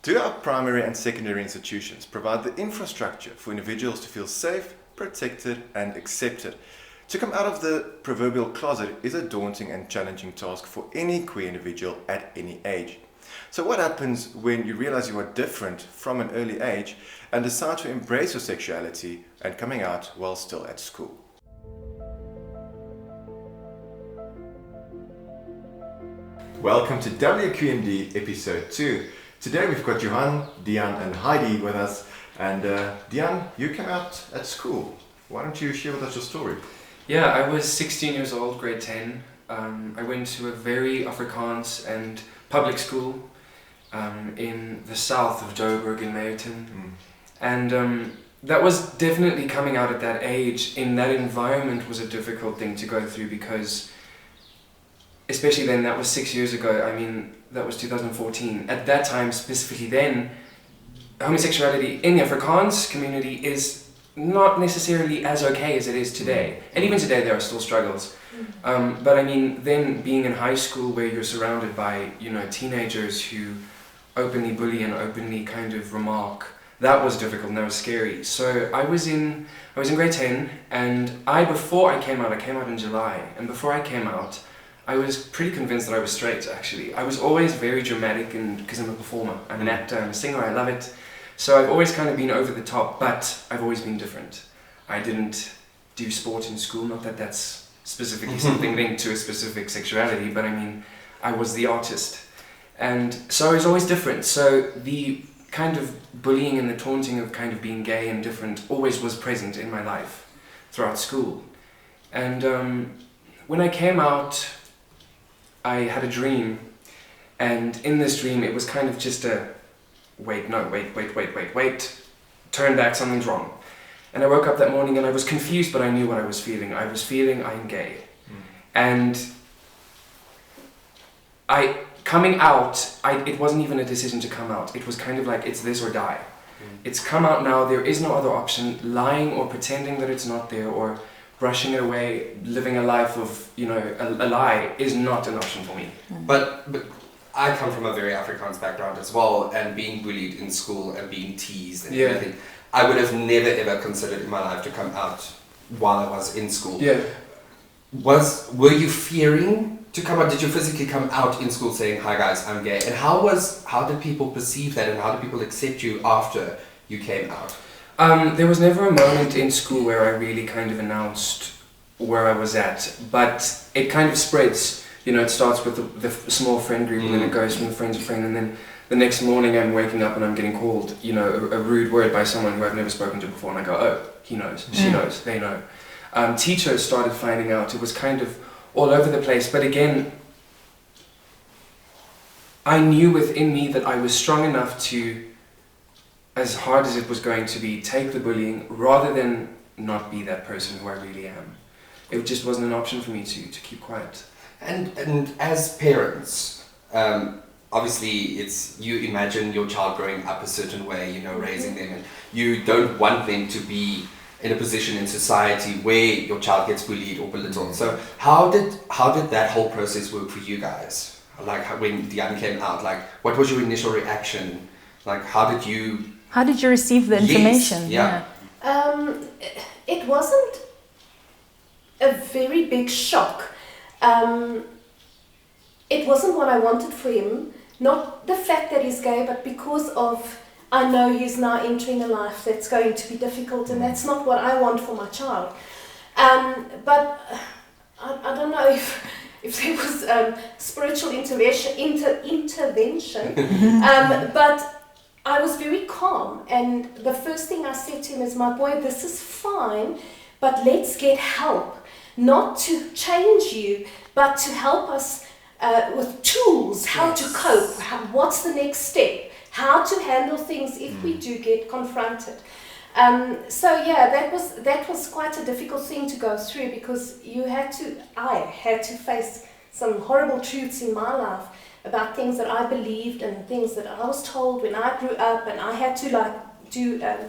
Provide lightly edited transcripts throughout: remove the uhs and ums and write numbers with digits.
Do our primary and secondary institutions provide the infrastructure for individuals to feel safe, protected and accepted? To come out of the proverbial closet is a daunting and challenging task for any queer individual at any age. So what happens when you realize you are different from an early age and decide to embrace your sexuality and coming out while still at school? Welcome to WQMD episode 2. Today we've got Johan, Dihan and Heidi with us. And Dihan, you came out at school. Why don't you share with us your story? Yeah, I was 16 years old, grade 10. I went to a very Afrikaans and public school in the south of Joburg in Meyerton. And that was definitely coming out at that age. In that environment was a difficult thing to go through because, especially then, that was 6 years ago. I mean, that was 2014. At that time, specifically then, homosexuality in the Afrikaans community is not necessarily as okay as it is today. And even today there are still struggles. But I mean, then being in high school where you're surrounded by, teenagers who openly bully and openly kind of remark, that was difficult and that was scary. So I was in grade 10 and before I came out in July, and before I came out, I was pretty convinced that I was straight, actually. I was always very dramatic, and because I'm a performer, I'm an actor, I'm a singer, I love it. So I've always kind of been over the top, but I've always been different. I didn't do sport in school, not that that's specifically something linked to a specific sexuality, but I mean, I was the artist. And so I was always different. So the kind of bullying and the taunting of kind of being gay and different always was present in my life throughout school. And when I came out, I had a dream, and in this dream it was kind of just a wait, turn back, something's wrong. And I woke up that morning and I was confused, but I knew what I was feeling. I was feeling I'm gay. And coming out, it wasn't even a decision to come out. It was kind of like, it's this or die. It's come out now, there is no other option. Lying or pretending that it's not there or brushing it away, living a life of, a lie is not an option for me. But I come from a very Afrikaans background as well, and being bullied in school and being teased and everything. I would have never ever considered in my life to come out while I was in school. Yeah. Were you fearing to come out? Did you physically come out in school saying, "Hi guys, I'm gay"? And how did people perceive that, and how did people accept you after you came out? There was never a moment in school where I really kind of announced where I was at, but it kind of spreads. It starts with the small friend group, and then it goes from the friend to friend, and then the next morning I'm waking up and I'm getting called, a rude word by someone who I've never spoken to before, and I go, oh, he knows, she knows, they know. Teachers started finding out. It was kind of all over the place, but again, I knew within me that I was strong enough to, as hard as it was going to be, take the bullying rather than not be that person who I really am. It just wasn't an option for me to keep quiet. And as parents, obviously you imagine your child growing up a certain way, raising them, and you don't want them to be in a position in society where your child gets bullied or belittled. So how did that whole process work for you guys? Like when Dihan came out, what was your initial reaction? How did you receive the information? Yes, yeah. It wasn't a very big shock. It wasn't what I wanted for him, not the fact that he's gay, but because of, I know he's now entering a life that's going to be difficult, and that's not what I want for my child. But I don't know if there was spiritual intervention, but I was very calm, and the first thing I said to him is, my boy, this is fine, but let's get help. Not to change you, but to help us with tools, how to cope, what's the next step, how to handle things if we do get confronted. That was quite a difficult thing to go through, because I had to face some horrible truths in my life about things that I believed and things that I was told when I grew up, and I had to do a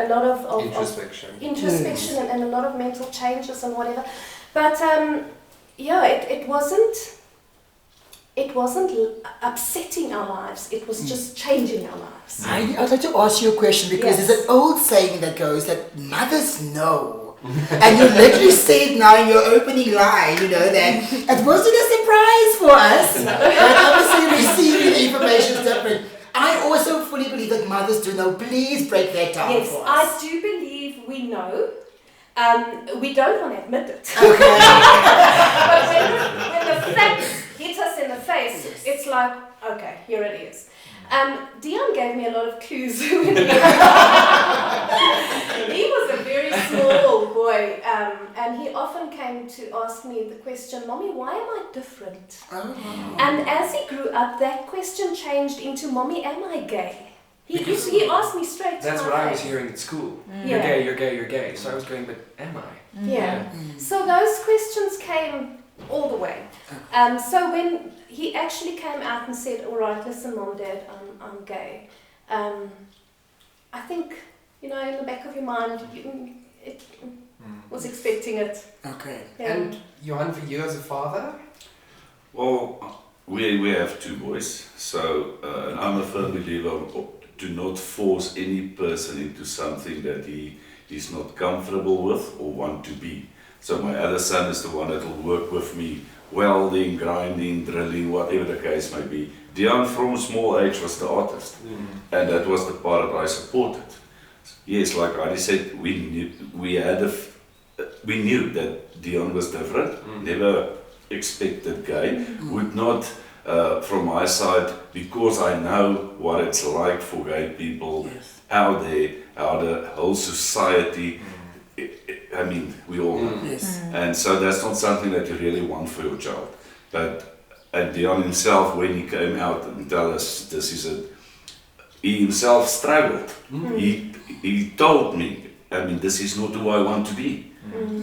lot of introspection and a lot of mental changes and whatever. But it wasn't it wasn't upsetting our lives, it was just changing our lives. I'd like to ask you a question because Yes. there's an old saying that goes that mothers know. And you literally said now in your opening line, that it wasn't a surprise for us. But obviously receiving the information is different. I also fully believe that mothers do know. Please break that down Yes, for I us. do believe we know. We don't want to admit it. Okay. But when the facts hit us in the face, it's like, okay, here it is. Dihan gave me a lot of clues. He was a very small boy, and he often came to ask me the question, Mommy, why am I different? Oh. And as he grew up, that question changed into, Mommy, am I gay? He asked me straight to That's my what I was face. hearing at school. Yeah. You're gay, you're gay, you're gay. So I was going, but am I? Yeah. So those questions came all the way. So when he actually came out and said, all right, listen, Mom, Dad, I'm gay. I think, in the back of your mind, it was expecting it. Okay. Yeah. And Johan, for you as a father? Well, we have two boys, so and I'm a firm believer of do not force any person into something that he is not comfortable with or want to be. So my other son is the one that will work with me, welding, grinding, drilling, whatever the case may be. Dihan from small age was the artist, and that was the part that I supported. Yes, like Heidi said, we knew that Dihan was different, never expected gay, would not from my side, because I know what it's like for gay people, how the whole society, I mean, we all know. Yes. And so that's not something that you really want for your child. And Dihan himself, when he came out and tell us this is it, he himself struggled. He told me, I mean, this is not who I want to be.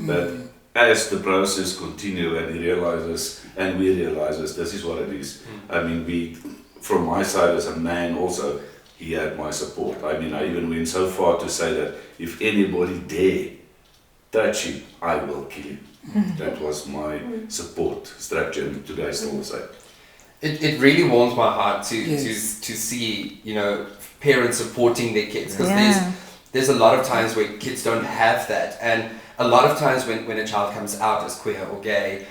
But as the process continues and he realizes, and we realizes this is what it is. I mean, from my side as a man also, he had my support. I mean, I even went so far to say that if anybody dare touch you, I will kill you. That was my support structure, and today I still say. It really warms my heart to Yes. to see parents supporting their kids, because there's a lot of times where kids don't have that, and a lot of times when a child comes out as queer or gay,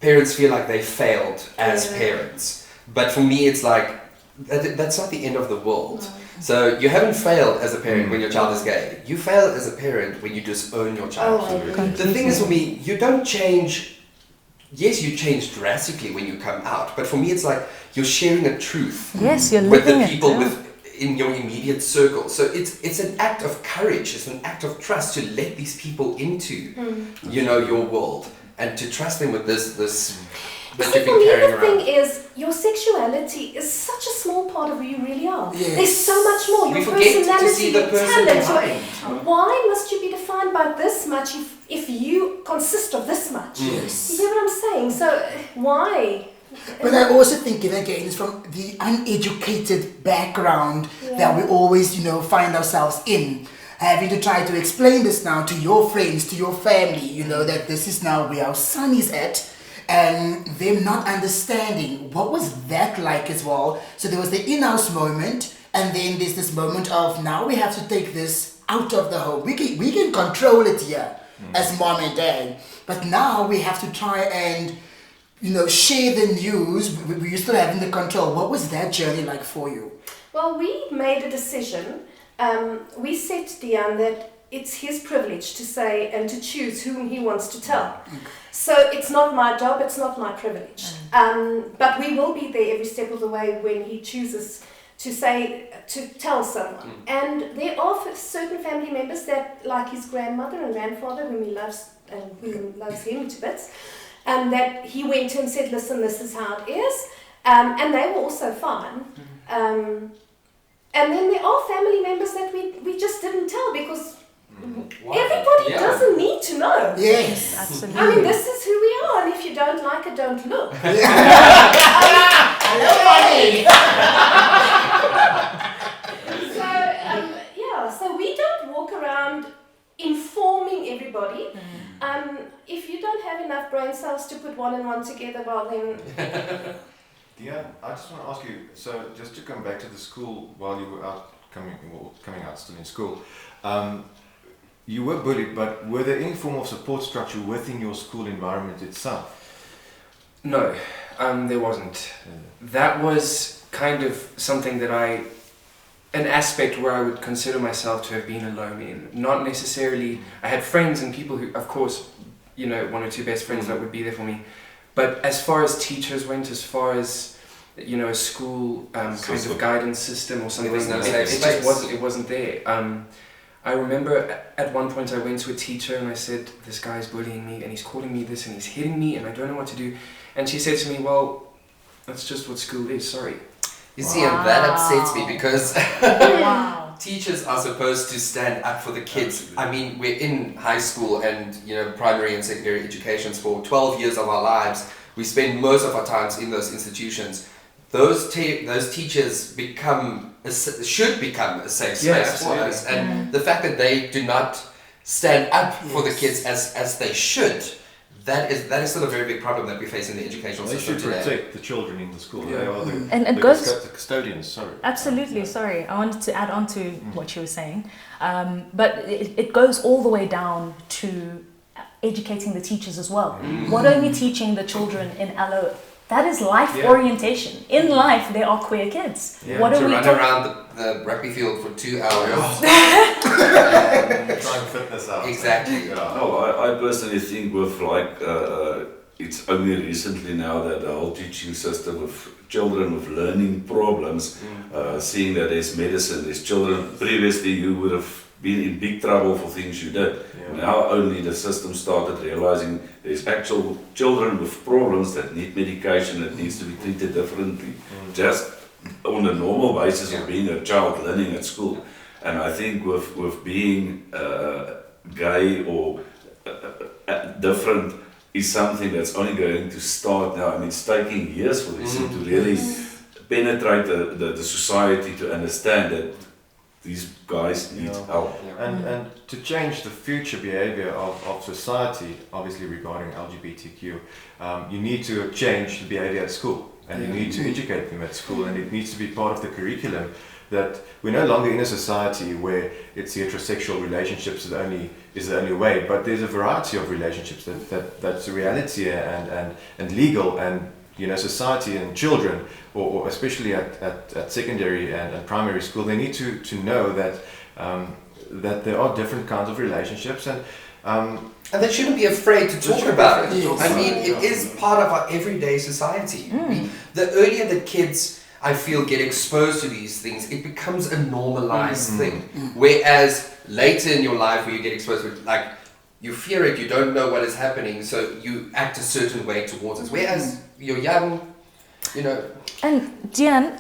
parents feel like they failed as parents. But for me, it's like that's not the end of the world. So you haven't failed as a parent when your child is gay. You fail as a parent when you disown your child. The thing is, for me, you don't change. Yes, you change drastically when you come out, but for me, it's like you're sharing a truth Yes, you're with the living people it. in your immediate circle. So it's an act of courage. It's an act of trust to let these people into your world and to trust them with this that See, you've for been me, carrying the around. thing is, your sexuality is such a small part of who you really are. Yes. There's so much more. Your We forget to personality, see the your person talent. behind. Why must you be defined by this much if you consist of this much? Yes. You hear what I'm saying? So why? But I also think it again is from the uneducated background that we always, find ourselves in. Having to try to explain this now to your friends, to your family, that this is now where our son is at, and them not understanding what was that like as well. So there was the in-house moment, and then there's this moment of now we have to take this out of the home. We can control it here as mom and dad, but now we have to try and share the news. We're still having the control. What was that journey like for you? Well, we made a decision. We said to Dihan that it's his privilege to say and to choose whom he wants to tell. So it's not my job, it's not my privilege. But we will be there every step of the way when he chooses to tell someone. And there are certain family members that, like his grandmother and grandfather, whom he loves and who loves him to bits, that he went to and said, listen, this is how it is. And they were also fine. And then there are family members that we just didn't tell because everybody doesn't need to know. Yes. Absolutely. I mean, this is who we are, and if you don't like it, don't look. So we don't walk around informing everybody. If you don't have enough brains nice house to put one and one together, well then. Dihan, I just want to ask you, so just to come back to the school while you were coming out still in school, you were bullied, but were there any form of support structure within your school environment itself? No, there wasn't. That was kind of something that an aspect where I would consider myself to have been alone in. Not necessarily, I had friends and people who, of course, you know, one or two best friends that would be there for me. But as far as teachers went, as far as, you know, a school kind of guidance system or something, it wasn't there. I remember at one point I went to a teacher and I said, this guy's bullying me and he's calling me this and he's hitting me and I don't know what to do. And she said to me, well, that's just what school is, sorry. You see, and that upsets me because teachers are supposed to stand up for the kids. Absolutely. I mean, we're in high school and, you know, primary and secondary educations for 12 years of our lives. We spend most of our times in those institutions. Those teachers should become a safe space for us. And the fact that they do not stand up for the kids as they should, that is still a very big problem that we face in the educational system today. They should protect the children in the school. Yeah. They are the custodians. Sorry. Absolutely, sorry. I wanted to add on to what you were saying. But it goes all the way down to educating the teachers as well. What are we teaching the children in LO? That is life orientation. In life, there are queer kids. Yeah. What to are we run around the rugby field for 2 hours. Try and fit this out. Exactly. Yeah. No, I personally think with it's only recently now that the whole teaching system of children with learning problems, seeing that there's medicine, there's children. Previously, you would have been in big trouble for things you did. Now only the system started realizing there's actual children with problems that need medication, that needs to be treated differently, just on a normal basis of being a child learning at school. And I think with being gay or different is something that's only going to start now. I mean, it's taking years for this to really penetrate the society to understand that these guys need help. And to change the future behavior of society, obviously regarding LGBTQ, you need to change the behavior at school, and you need to educate them at school, and it needs to be part of the curriculum that we're no longer in a society where it's heterosexual relationships is the only way, but there's a variety of relationships that's a reality and legal, and you know, society and children, or especially at secondary and primary school, they need to know that that there are different kinds of relationships, and they shouldn't be afraid to talk about it. Yes. I mean, it is part of our everyday society. The earlier that kids, I feel, get exposed to these things, it becomes a normalized thing. Whereas later in your life, where you get exposed to it, like, you fear it, you don't know what is happening, so you act a certain way towards it. Whereas you're young, you know. And Dihan,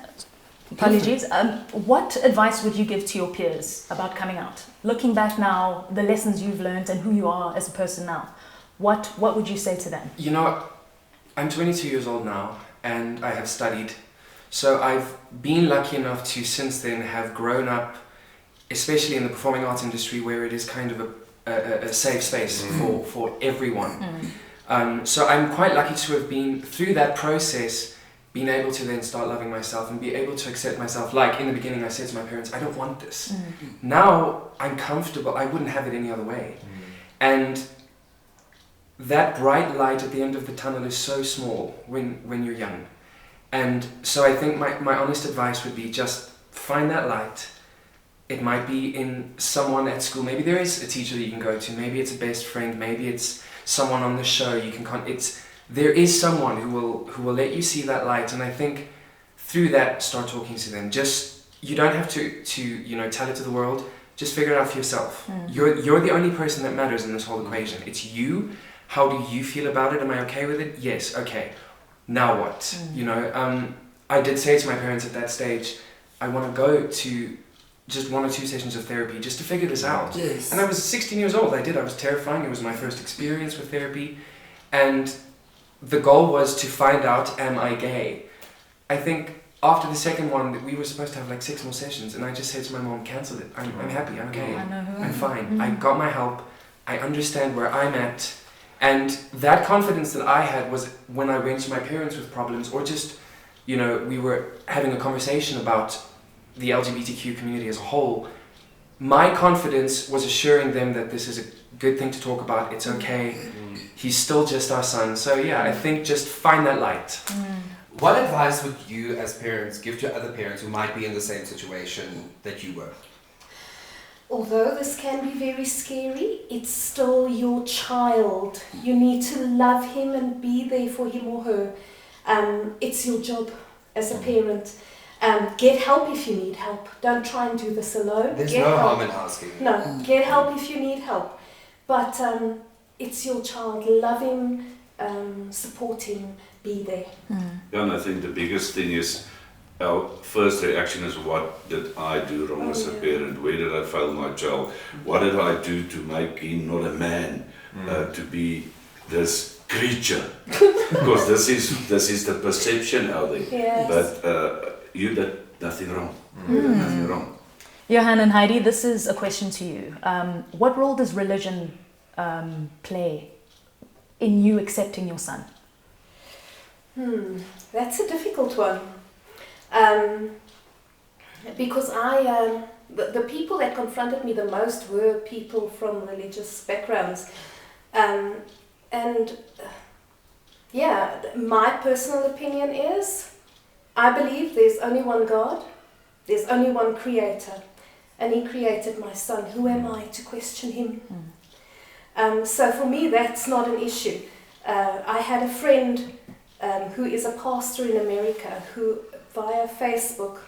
apologies, what advice would you give to your peers about coming out? Looking back now, the lessons you've learned and who you are as a person now, what would you say to them? You know, I'm 22 years old now and I have studied. So I've been lucky enough to since then have grown up, especially in the performing arts industry, where it is kind of a safe space for everyone. So I'm quite lucky to have been through that process, been able to then start loving myself and be able to accept myself. Like in the beginning I said to my parents, I don't want this. Now I'm comfortable, I wouldn't have it any other way. And that bright light at the end of the tunnel is so small when you're young. And so I think my honest advice would be just find that light. It might be in someone at school. Maybe there is a teacher that you can go to. Maybe it's a best friend.Maybe it's someone on the show. You can there is someone who will let you see that light. And I think through that, start talking to them. Just you don't have to you know, tell it to the world. Just figure it out for yourself. You're the only person that matters in this whole equation. It's you. How do you feel about it? Am I okay with it? Yes. Okay. Now what? You know, I did say to my parents at that stage, I want to go to just 1 or 2 sessions of therapy just to figure this out. Yes. And I was 16 years old. I was terrifying. It was my first experience with therapy. And the goal was to find out, am I gay? I think after the second one, we were supposed to have like 6 more sessions. And I just said to my mom, cancel it. I'm happy. I'm okay. I know who I'm fine. I got my help. I understand where I'm at. And that confidence that I had was when I went to my parents with problems, or just, you know, we were having a conversation about the LGBTQ community as a whole. My confidence was assuring them that this is a good thing to talk about, it's okay, he's still just our son. So yeah, I think just find that light. What advice would you as parents give to other parents who might be in the same situation that you were? Although this can be very scary, it's still your child. You need to love him and be there for him or her. It's your job as a parent. Get help if you need help. Don't try and do this alone. There's get no help. harm in asking. No, get help if you need help. But it's your child. Love him, support him, be there. Yeah, and I think the biggest thing is our first reaction is, what did I do wrong as a parent? Where did I fail my child? What did I do to make him not a man, to be this creature? Because this is the perception out there. Yes. But you did nothing wrong. Nothing wrong. Johan and Heidi, this is a question to you. What role does religion play in you accepting your son? That's a difficult one. Because the people that confronted me the most were people from religious backgrounds. Yeah, my personal opinion is, I believe there's only one God, there's only one creator, and he created my son. Who am I to question him? So for me, that's not an issue. I had a friend who is a pastor in America who, via Facebook,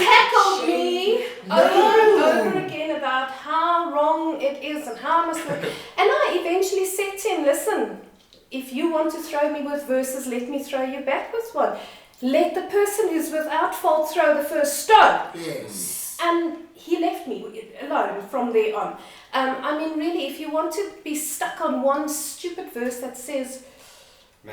tackled me over and over again about how wrong it is and how I must work. And I eventually said to him, listen, if you want to throw me with verses, let me throw you back with one. Let the person who's without fault throw the first stone. Yes. And he left me alone from there on. I mean, really, if you want to be stuck on one stupid verse that says,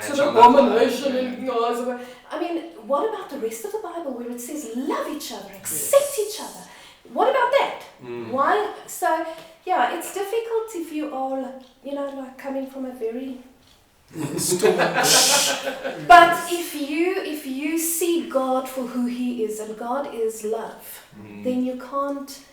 to the abomination in the eyes of God. I mean, what about the rest of the Bible where it says love each other, accept each other? What about that? Why? So, yeah, it's difficult if you are, you know, like coming from a very... But if you see God for who he is, and God is love, then you can't...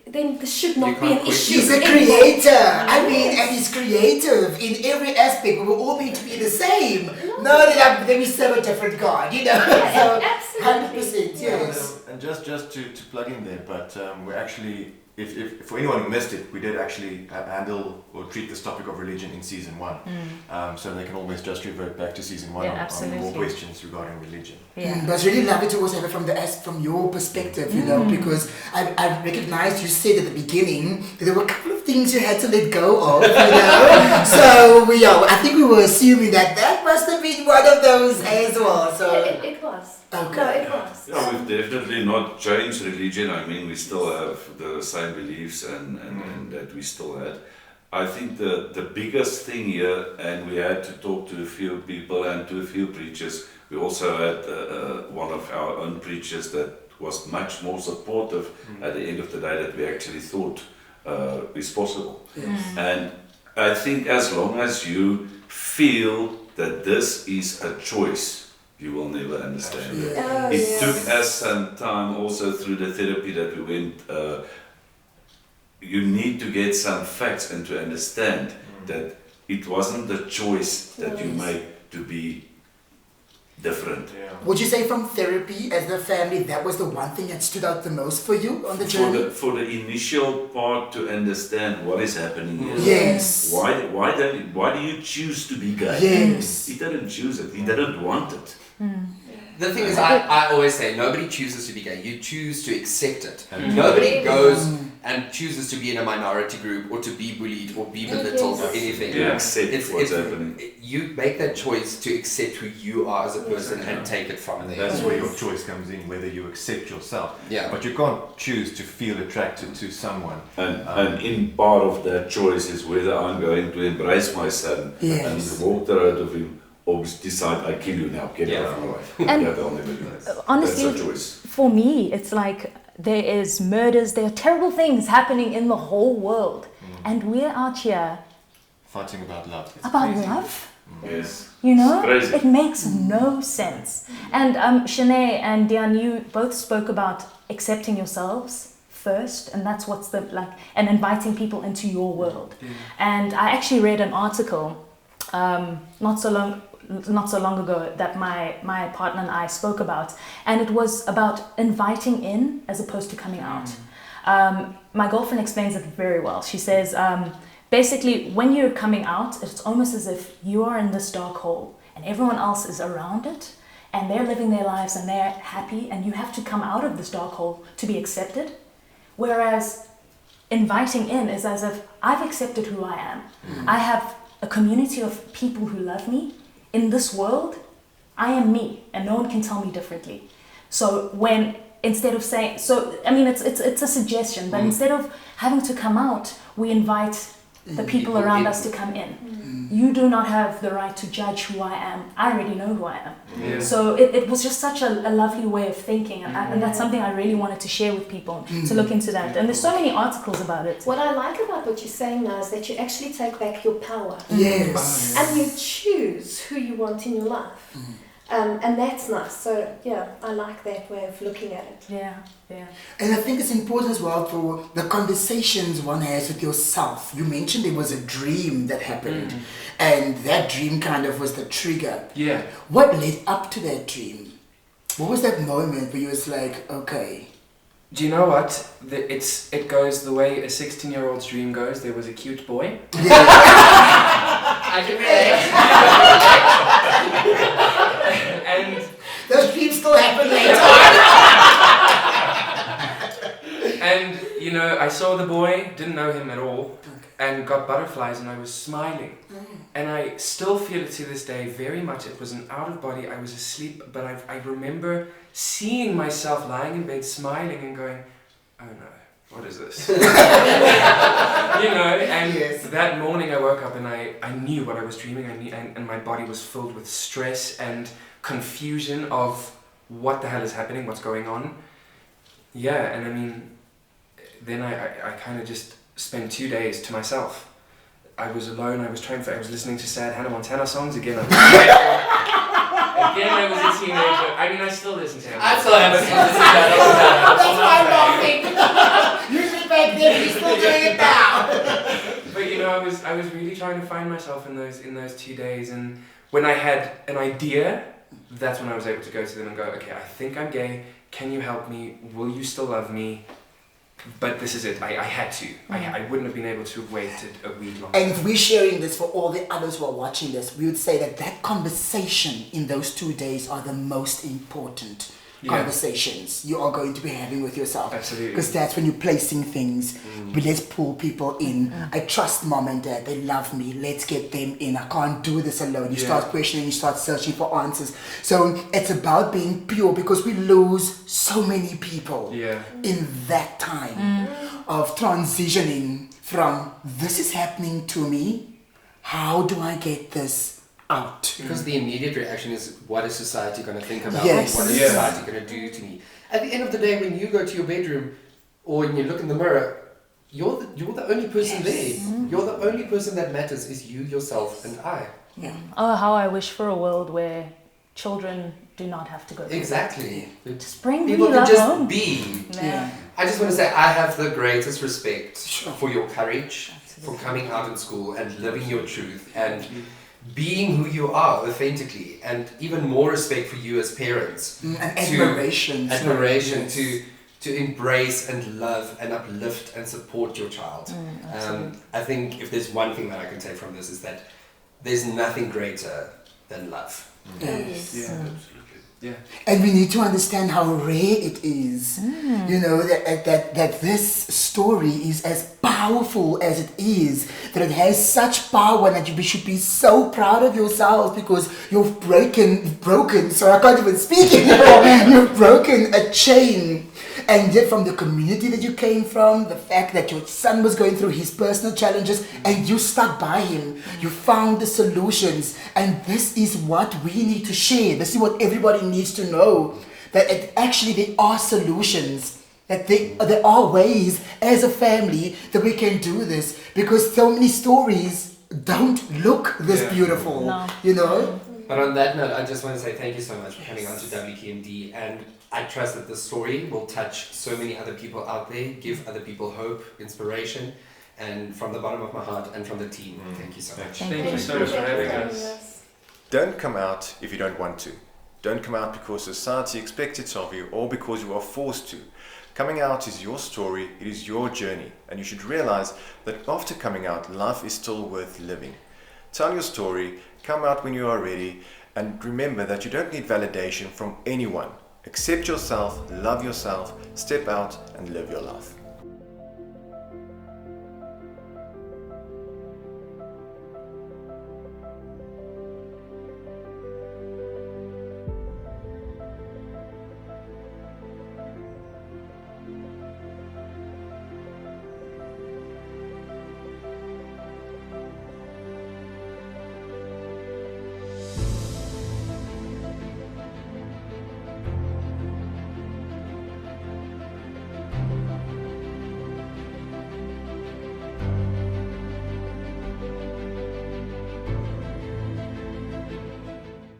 Then this should not be an issue. He's a creator. I mean, and he's creative in every aspect. We were all meant to be the same. No, then we serve a different God, you know. Yeah, so, absolutely. 100%, yes. And just to plug in there, but we're actually, if for anyone who missed it, we did actually handle or treat this topic of religion in season 1. So they can always just revert back to season 1 on more questions regarding religion. Yeah. But it's really lovely to also have it from your perspective, you know, because I recognized you said at the beginning that there were a couple of things you had to let go of, you know. So I think we were assuming that must have been one of those as well. So It was. Okay. No, it was. Yeah, we've definitely not changed religion. I mean, we still have the same beliefs and that we still had. I think the biggest thing here, and we had to talk to a few people and to a few preachers. We also had one of our own preachers that was much more supportive at the end of the day that we actually thought is possible. And I think as long as you feel that this is a choice, you will never understand it. Oh, It yes. took us some time also through the therapy that we went. You need to get some facts and to understand that it wasn't the choice that you made to be different. would you say from therapy as a family, that was the one thing that stood out the most for you on the journey? For the initial part to understand what is happening here. Yes. Why do you choose to be gay? Yes. He didn't choose it. He didn't want it. The thing is, I always say, nobody chooses to be gay. You choose to accept it. Nobody goes and chooses to be in a minority group or to be bullied or be belittled or anything. You accept what's happening. You make that choice to accept who you are as a person and take it from there. That's where your choice comes in, whether you accept yourself. Yeah. But you can't choose to feel attracted to someone. And in part of that choice is whether I'm going to embrace my son Yes. and walk the road of him, or decide I kill you now, get out of my life. And That I'll never do that. honestly, That's a choice. for me, it's like there is murders, there are terrible things happening in the whole world. And we're out here Fighting about love. about love. Yes. You know, It's crazy. it makes no sense. And Shanae and Dihan, you both spoke about accepting yourselves first, and that's what's the and inviting people into your world. And I actually read an article not so long ago that my partner and I spoke about, and it was about inviting in as opposed to coming out. My girlfriend explains it very well. She says, basically, when you're coming out, it's almost as if you are in this dark hole and everyone else is around it and they're living their lives and they're happy, and you have to come out of this dark hole to be accepted. Whereas inviting in is as if I've accepted who I am. I have a community of people who love me. In this world, I am me and no one can tell me differently. So instead of saying, it's a suggestion, but instead of having to come out, we invite the people around us to come in. You do not have the right to judge who I am. I already know who I am. Yeah. So it was just such a lovely way of thinking, and that's something I really wanted to share with people, to look into that. And there's so many articles about it. What I like about what you're saying now is that you actually take back your power. Yes. And you choose who you want in your life. And that's nice. So, yeah, I like that way of looking at it. Yeah. And I think it's important as well for the conversations one has with yourself. You mentioned there was a dream that happened, and that dream kind of was the trigger. Yeah. What led up to that dream? What was that moment where you was like, okay? Do you know what? It goes the way a 16-year-old's dream goes. There was a cute boy. I can relate. And Those dreams still happen later. And, I saw the boy, didn't know him at all, and got butterflies, and I was smiling. And I still feel it to this day very much. It was an out of body, I was asleep, but I remember seeing myself lying in bed, smiling and going, oh no, what is this? And that morning I woke up and I knew what I was dreaming, and my body was filled with stress and confusion of what the hell is happening, what's going on. Yeah, and then I kind of just spent 2 days to myself. I was alone, I was listening to sad Hannah Montana songs again. Again, I was a teenager. I still listen to him. I still have to listen to that all the time. That's my mom. Usually back then, he's still doing it now. But I was really trying to find myself in those 2 days, and when I had an idea, that's when I was able to go to them and go, okay, I think I'm gay. Can you help me? Will you still love me? But this is it. I had to. I wouldn't have been able to have waited a week longer. And if we're sharing this for all the others who are watching this, we would say that conversation in those 2 days are the most important conversations you are going to be having with yourself. Absolutely. Because that's when you're placing things. But let's pull people in. I trust mom and dad. They love me. Let's get them in. I can't do this alone. You start questioning. You start searching for answers. So it's about being pure, because we lose so many people in that time of transitioning from this is happening to me. How do I get this out? Because the immediate reaction is, what is society going to think about Yes. me? What is society going to do to me? At the end of the day, when you go to your bedroom or when you look in the mirror, you're the only person there. You're the only person that matters is you, yourself, and I. Yeah. Oh, how I wish for a world where children do not have to go through Exactly. Just bring People real can just home. be. Yeah. I just want to say I have the greatest respect Sure. for your courage, for coming out in school and living your truth and being who you are authentically, and even more respect for you as parents. And admiration. Yes. to embrace and love and uplift and support your child. I think if there's one thing that I can take from this is that there's nothing greater than love. Yes. Yeah, absolutely. Yeah. And we need to understand how rare it is, that this story is as powerful as it is, that it has such power, and that you should be so proud of yourselves because you've broken, so I can't even speak anymore, you've broken a chain. And yet from the community that you came from, the fact that your son was going through his personal challenges and you stuck by him, you found the solutions, and this is what we need to share. This is what everybody needs to know, that actually there are solutions that there are ways as a family that we can do this, because so many stories don't look this beautiful, No. you know? But on that note, I just want to say thank you so much for coming on to WQMD, and I trust that this story will touch so many other people out there, give other people hope, inspiration, and from the bottom of my heart and from the team, thank you so much. Thank you so much for having us. Don't come out if you don't want to. Don't come out because society expects it of you or because you are forced to. Coming out is your story, it is your journey, and you should realize that after coming out, life is still worth living. Tell your story, come out when you are ready, and remember that you don't need validation from anyone. Accept yourself, love yourself, step out and live your life.